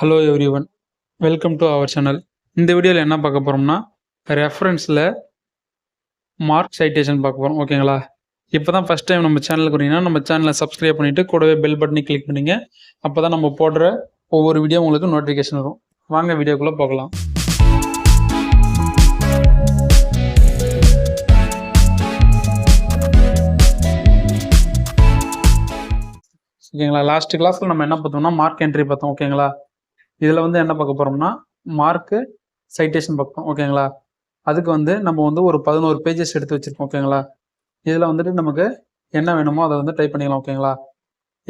Hello everyone, welcome to our channel. இந்த வீடியோவில் என்ன பார்க்க போகிறோம்னா, ரெஃபரன்ஸில் மார்க் சைட்டேஷன் பார்க்க போகிறோம். ஓகேங்களா? இப்போ தான் ஃபஸ்ட் டைம் நம்ம சேனலுக்கு வரீங்கன்னா நம்ம சேனலை சப்ஸ்கிரைப் பண்ணிவிட்டு கூடவே பெல் பட்டனை கிளிக் பண்ணிங்க. அப்போ தான் நம்ம போடுற ஒவ்வொரு வீடியோ உங்களுக்கு நோட்டிஃபிகேஷன் வரும். வாங்க வீடியோக்குள்ளே போகலாம். ஓகேங்களா? லாஸ்ட் கிளாஸில் நம்ம என்ன பார்த்தோம்னா மார்க் என்ட்ரி பார்த்தோம். ஓகேங்களா? இதில் வந்து என்ன பார்க்க போகிறோம்னா மார்க்கு சைட்டேஷன் பார்ப்போம். ஓகேங்களா? அதுக்கு வந்து நம்ம வந்து ஒரு 11 பேஜஸ் எடுத்து வச்சுருக்கோம். ஓகேங்களா? இதில் வந்துட்டு நமக்கு என்ன வேணுமோ அதை வந்து டைப் பண்ணிக்கலாம். ஓகேங்களா?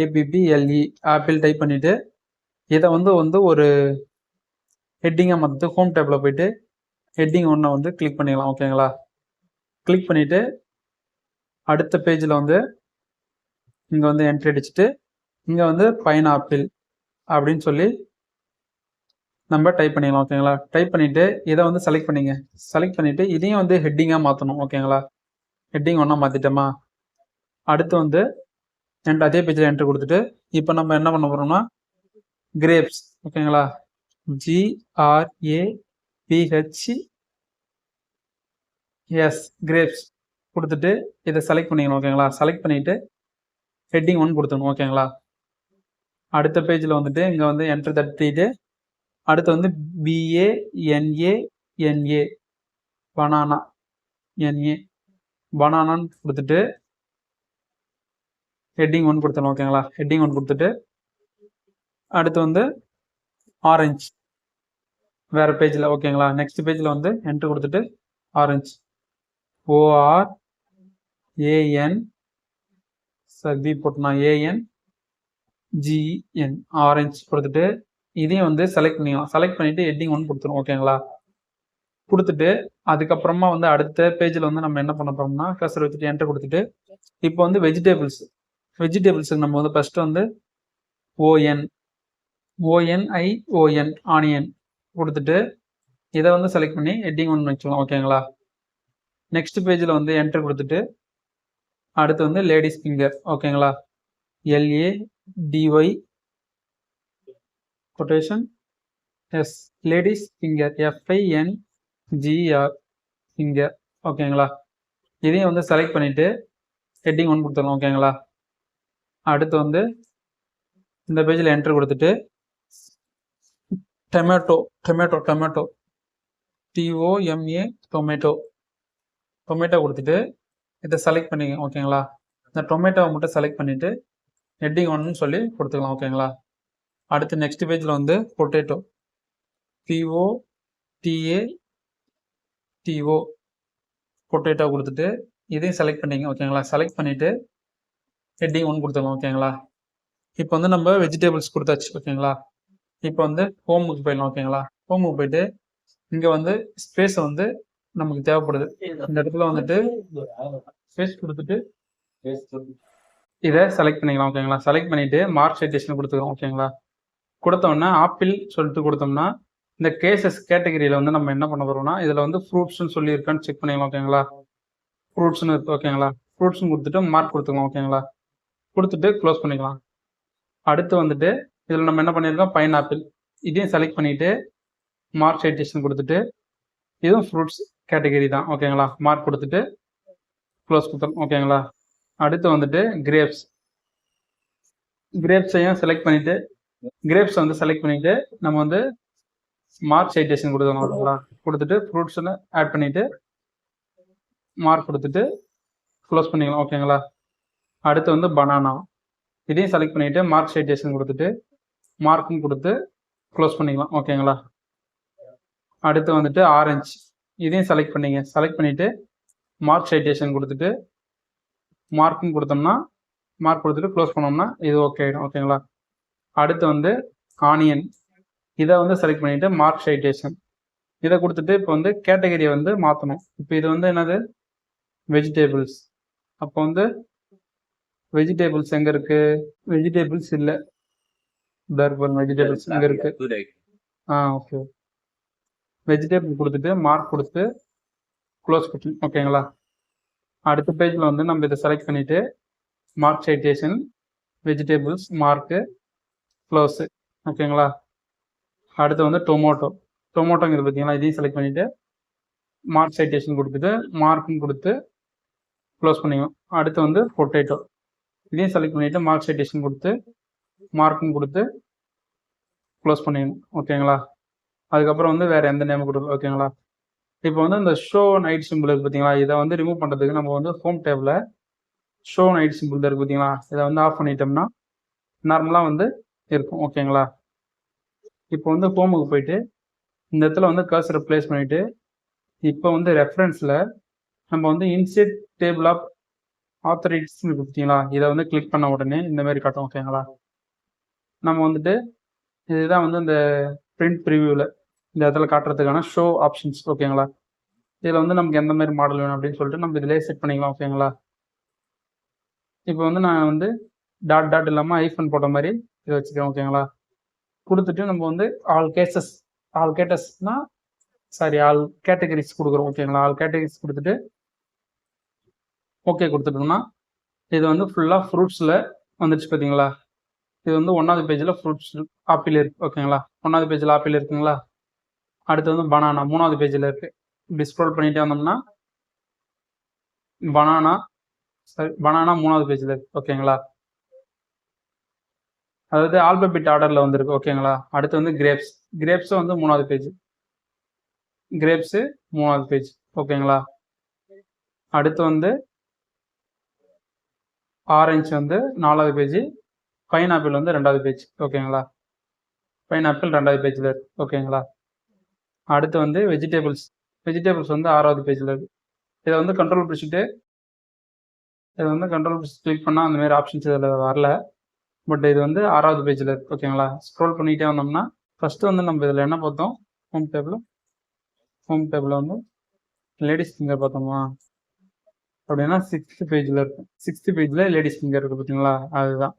APPLE ஆப்பிள் டைப் பண்ணிவிட்டு இதை வந்து ஒரு ஹெட்டிங்காக மாற்றிட்டு ஹோம் டேப்பில் போயிட்டு ஹெட்டிங் ஒன்றை வந்து கிளிக் பண்ணிக்கலாம். ஓகேங்களா? கிளிக் பண்ணிவிட்டு அடுத்த பேஜில் வந்து இங்கே வந்து என்ட்ரி அடிச்சுட்டு இங்கே வந்து பைனாப்பிள் அப்படின்னு சொல்லி நம்ம டைப் பண்ணிக்கலாம். ஓகேங்களா? டைப் பண்ணிவிட்டு இதை வந்து செலக்ட் பண்ணிவிட்டு இதையும் வந்து ஹெட்டிங்காக மாற்றணும். ஓகேங்களா? ஹெட்டிங் ஒன்றா மாற்றிட்டோமா, அடுத்து வந்து அதே பேஜில் என்ட்ரு கொடுத்துட்டு இப்போ நம்ம என்ன பண்ண போகிறோம்னா கிரேப்ஸ். ஓகேங்களா? GRAPHS கிரேப்ஸ் கொடுத்துட்டு இதை செலக்ட் பண்ணிக்கணும். ஓகேங்களா? செலக்ட் பண்ணிவிட்டு ஹெட்டிங் 1 கொடுத்துக்கணும். ஓகேங்களா? அடுத்த பேஜில் வந்துட்டு இங்கே வந்து என்ட்ரு தட்டிட்டு அடுத்து வந்து BANANA பனானா பனானான்னு கொடுத்துட்டு ஹெட்டிங் 1 கொடுத்துடணும். ஓகேங்களா? ஹெட்டிங் 1 கொடுத்துட்டு அடுத்து வந்து ஆரஞ்சு வேறு பேஜில். ஓகேங்களா? நெக்ஸ்ட் பேஜில் வந்து என்ட்ரு கொடுத்துட்டு ஆரஞ்சு ORAN சர்வி போட்டோம்னா ANGN ஆரஞ்சு கொடுத்துட்டு இதையும் வந்து செலக்ட் பண்ணிக்கலாம். செலக்ட் பண்ணிவிட்டு ஹெட்டிங் 1 கொடுத்துரும். ஓகேங்களா? கொடுத்துட்டு அதுக்கப்புறமா வந்து அடுத்த பேஜில் வந்து நம்ம என்ன பண்ண போகிறோம்னா கர்சர் வச்சுட்டு என்ட்ரு கொடுத்துட்டு இப்போ வந்து வெஜிடபிள்ஸுக்கு நம்ம வந்து ஃபஸ்ட்டு வந்து ONION ஆனியன் கொடுத்துட்டு இதை வந்து செலக்ட் பண்ணி ஹெட்டிங் 1 வச்சுக்கலாம். ஓகேங்களா? நெக்ஸ்ட் பேஜில் வந்து என்ட்ரு கொடுத்துட்டு அடுத்து வந்து லேடிஸ் ஃபிங்கர். ஓகேங்களா? LADY quotation S ladies finger FINGR finger. ஓகேங்களா? இதையும் வந்து செலக்ட் பண்ணிவிட்டு ஹெட்டிங் 1 கொடுத்துடலாம். ஓகேங்களா? அடுத்து வந்து இந்த பேஜில் என்ட்ரு கொடுத்துட்டு டொமேட்டோ டொமேட்டோ கொடுத்துட்டு இதை செலக்ட் பண்ணிங்க. ஓகேங்களா? இந்த டொமேட்டோவை மட்டும் செலக்ட் பண்ணிவிட்டு ஹெட்டிங் 1 சொல்லி கொடுத்துக்கலாம். ஓகேங்களா? அடுத்து நெக்ஸ்ட் பேஜில் வந்து பொட்டேட்டோ POTATO பொட்டேட்டோ கொடுத்துட்டு இதையும் செலக்ட் பண்ணிங்க. ஓகேங்களா? செலக்ட் பண்ணிவிட்டு ஹெட்டிங் 1 கொடுத்துக்கலாம். ஓகேங்களா? இப்போ வந்து நம்ம வெஜிடபிள்ஸ் கொடுத்தாச்சு. ஓகேங்களா? இப்போ வந்து ஹோமுக்கு போயிடலாம். ஓகேங்களா? ஹோமுக்கு போயிட்டு இங்கே வந்து ஸ்பேஸ் வந்து நமக்கு தேவைப்படுது. இந்த இடத்துல வந்துட்டு ஸ்பேஸ் கொடுத்துட்டு இதை செலக்ட் பண்ணிக்கலாம். ஓகேங்களா? செலக்ட் பண்ணிவிட்டு மார்க் சைட்டேஷன் கொடுத்துக்கலாம். ஓகேங்களா? கொடுத்தோன்னா ஆப்பிள் சொல்லிட்டு கொடுத்தோம்னா இந்த கேட்டகரியில் வந்து நம்ம என்ன பண்ண போகிறோம்னா இதில் வந்து ஃப்ரூட்ஸ்னு சொல்லி இருக்கான்னு செக் பண்ணிக்கலாம். ஓகேங்களா? ஃப்ரூட்ஸ்னு இருக்குது. ஓகேங்களா? ஃப்ரூட்ஸ்னு கொடுத்துட்டு மார்க் கொடுத்துக்கலாம். ஓகேங்களா? கொடுத்துட்டு க்ளோஸ் பண்ணிக்கலாம். அடுத்து வந்துட்டு இதில் நம்ம என்ன பண்ணியிருக்கோம் பைனாப்பிள் இதையும் செலக்ட் பண்ணிவிட்டு மார்க் சைட்டேஷன் கொடுத்துட்டு இதுவும் ஃப்ரூட்ஸ் கேட்டகரி தான். ஓகேங்களா? மார்க் கொடுத்துட்டு க்ளோஸ் கொடுத்துரும். ஓகேங்களா? அடுத்து வந்துட்டு கிரேப்ஸையும் செலக்ட் பண்ணிவிட்டு கிரேப்ஸ் வந்து செலக்ட் பண்ணிவிட்டு நம்ம வந்து மார்க் சைட்டேஷன் கொடுத்துக்கலாம். ஓகேங்களா? கொடுத்துட்டு ஃப்ரூட்ஸ்னு ஆட் பண்ணிவிட்டு மார்க் கொடுத்துட்டு க்ளோஸ் பண்ணிக்கலாம். ஓகேங்களா? அடுத்து வந்து பனானா இதையும் செலக்ட் பண்ணிவிட்டு மார்க் சைட்டேஷன் கொடுத்துட்டு மார்க்கும் கொடுத்து க்ளோஸ் பண்ணிக்கலாம். ஓகேங்களா? அடுத்து வந்துட்டு ஆரஞ்சு இதையும் செலக்ட் பண்ணிவிட்டு மார்க் சைட்டேஷன் கொடுத்துட்டு மார்க்கும் கொடுத்தோம்னா மார்க் கொடுத்துட்டு க்ளோஸ் பண்ணோம்னா இது ஓகே ஆகிடும். ஓகேங்களா? அடுத்து வந்து ஆனியன் இதை வந்து செலக்ட் பண்ணிவிட்டு மார்க் சைட்டேஷன் இதை கொடுத்துட்டு இப்போ வந்து கேட்டகரியை வந்து மாற்றணும். இப்போ இது வந்து என்னது வெஜிடபிள்ஸ். அப்போ வந்து வெஜிடபிள்ஸ் எங்கே இருக்குது? வெஜிடபிள்ஸ் இல்லை, வெஜிடபிள்ஸ் எங்கே இருக்குது? ஓகே. வெஜிடபிள் கொடுத்துட்டு மார்க் கொடுத்து க்ளோஸ் பண்ணி. ஓகேங்களா? அடுத்த பேஜில் வந்து நம்ம இதை செலக்ட் பண்ணிவிட்டு mark citation vegetables mark close. ஓகேங்களா? அடுத்து வந்து டொமோட்டோங்கிறது பார்த்தீங்களா, இதையும் செலக்ட் பண்ணிவிட்டு மார்க் சைட்டேஷன் கொடுத்துட்டு மார்க்கும் கொடுத்து க்ளோஸ் பண்ணிக்கணும். அடுத்து வந்து பொட்டேட்டோ, இதையும் செலக்ட் பண்ணிவிட்டு மார்க் சைட்டேஷன் கொடுத்து மார்க்கும் கொடுத்து க்ளோஸ் பண்ணிக்கணும். ஓகேங்களா. அதுக்கப்புறம் வந்து வேறு எந்த நேம் கொடுக்கல. ஓகேங்களா. இப்போ வந்து இந்த ஷோ நைட் சிம்பிள் இருக்குது பார்த்தீங்களா, இதை வந்து ரிமூவ் பண்ணுறதுக்கு நம்ம வந்து home table show night simple தான் இருக்குது பார்த்தீங்களா, இதை வந்து ஆஃப் பண்ணிட்டோம்னா நார்மலாக வந்து இருக்கும். ஓகேங்களா. இப்போ வந்து ஹோமுக்கு போயிட்டு இந்த இடத்துல வந்து கர்சரை ப்ளேஸ் பண்ணிவிட்டு இப்போ வந்து ரெஃபரன்ஸில் நம்ம வந்து இன்செட் டேபிள் ஆஃப் ஆத்தரைட்ஸ் பார்த்தீங்களா, இதை வந்து கிளிக் பண்ண உடனே இந்த மாதிரி காட்டும். ஓகேங்களா. நம்ம வந்துட்டு இதுதான் வந்து இந்த பிரிண்ட் ப்ரிவியூவில் இந்த இடத்துல காட்டுறதுக்கான ஷோ ஆப்ஷன்ஸ். ஓகேங்களா. இதில் வந்து நமக்கு எந்த மாதிரி மாடல் வேணும் அப்படின்னு சொல்லிட்டு நம்ம இதிலே செட் பண்ணிக்கலாம். ஓகேங்களா. இப்போ வந்து நான் வந்து டாட் இல்லாமல் ஐஃபன் போட்ட மாதிரி இதை வச்சுக்கிறேன். ஓகேங்களா. கொடுத்துட்டு நம்ம வந்து ஆல் கேட்டகரிஸ் கொடுக்குறோம். ஓகேங்களா. ஆல் கேட்டகரிஸ் கொடுத்துட்டு ஓகே கொடுத்துட்டோம்னா இது வந்து ஃபுல்லாக ஃப்ரூட்ஸில் வந்துடுச்சு பார்த்தீங்களா. இது வந்து 1வது பேஜில் ஃப்ரூட்ஸ் ஆப்பிள் இருக்குது. ஓகேங்களா. 1வது பேஜில் ஆப்பிள் இருக்குங்களா. அடுத்து வந்து பனானா 3வது பேஜில் இருக்குது. இப்படி ஸ்க்ரோல் பண்ணிகிட்டே வந்தோம்னா பனானா 3வது பேஜில் இருக்குது. ஓகேங்களா. அதாவது ஆல்பபெட் ஆர்டரில் வந்துருக்கு. ஓகேங்களா. அடுத்து வந்து கிரேப்ஸு வந்து 3வது பேஜ், கிரேப்ஸு 3வது பேஜ். ஓகேங்களா. அடுத்து வந்து ஆரஞ்சு வந்து 4வது பேஜ், பைனாப்பிள் வந்து 2வது பேஜ். ஓகேங்களா. பைனாப்பிள் 2வது பேஜில் இருக்குது. ஓகேங்களா. அடுத்து வந்து வெஜிடபிள்ஸ் வந்து 6வது பேஜில் இருக்குது. இதை வந்து கண்ட்ரோல் பிடிச்சிட்டு கிளிக் பண்ணால் அந்தமாரி ஆப்ஷன்ஸ் இதில் வரல. பட் இது வந்து 6வது பேஜில் இருக்குது. ஓகேங்களா. ஸ்க்ரோல் பண்ணிகிட்டே வந்தோம்னா ஃபஸ்ட்டு வந்து நம்ம இதில் என்ன பார்த்தோம், ஹோம் டேபிளில் வந்து லேடிஸ் ஃபிங்கர் பார்த்தோமா அப்படின்னா 6th பேஜில் இருக்கும். 6th பேஜில் லேடிஸ் ஃபிங்கர் இருக்குது பார்த்தீங்களா, அதுதான்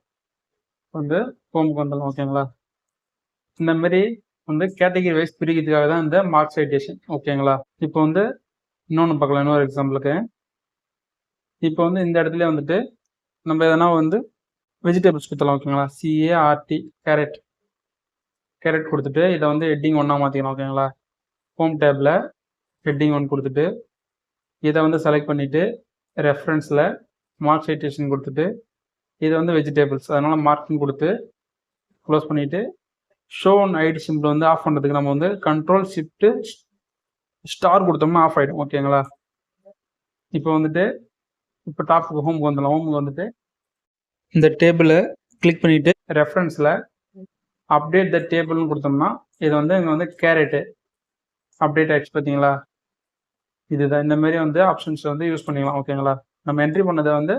வந்து ஹோமுக்கு வந்துடலாம். ஓகேங்களா. இந்த மாதிரி வந்து கேட்டகரி வைஸ் பிரிக்கிறதுக்காக தான் இந்த மார்க் சைட்டேஷன். ஓகேங்களா. இப்போ வந்து இன்னொன்று பார்க்கலாம், இன்னொரு எக்ஸாம்பிளுக்கு. இப்போ வந்து இந்த இடத்துல வந்துட்டு நம்ம எதனா வந்து வெஜிடபிள்ஸ் கொடுத்துலாம். ஓகேங்களா. கேரட் கொடுத்துட்டு இதை வந்து ஹெட்டிங் 1 மாற்றிக்கலாம். ஓகேங்களா. ஹோம் டேபில் ஹெட்டிங் 1 கொடுத்துட்டு இதை வந்து செலக்ட் பண்ணிவிட்டு ரெஃபரன்ஸில் மார்க் சைட்டேஷன் கொடுத்துட்டு இதை வந்து வெஜிடபிள்ஸ், அதனால் மார்க்கிங் கொடுத்து க்ளோஸ் பண்ணிவிட்டு ஷோ ஐடி சிம்பிள் வந்து ஆஃப் பண்ணுறதுக்கு நம்ம வந்து கண்ட்ரோல் ஷிஃப்ட்டு ஸ்டார் கொடுத்தோம்னா ஆஃப் ஆகிடும். ஓகேங்களா. இப்போ வந்துட்டு டாப்புக்கு ஹோமுக்கு வந்துடலாம். ஹோமுக்கு வந்துட்டு இந்த டேபிளை கிளிக் பண்ணிவிட்டு ரெஃபரன்ஸில் அப்டேட் த டேபிள்னு கொடுத்தோம்னா இது வந்து இங்கே வந்து கேரட்டு அப்டேட் ஆகிடுச்சு பார்த்தீங்களா. இதுதான் இந்த மாதிரி வந்து ஆப்ஷன்ஸ் வந்து யூஸ் பண்ணிக்கலாம். ஓகேங்களா. நம்ம என்ட்ரி பண்ணதை வந்து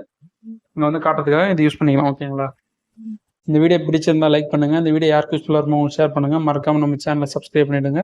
இங்கே வந்து காட்டுறதுக்காக இது யூஸ் பண்ணிக்கலாம். ஓகேங்களா. இந்த வீடியோ பிடிச்சிருந்தா லைக் பண்ணுங்கள். இந்த வீடியோ யாருக்கு யூஸ்ஃபுல்லாக இருக்குமோ ஷேர் பண்ணுங்கள். மறக்காமல் நம்ம சேனலை சப்ஸ்கிரைப் பண்ணிவிடுங்க.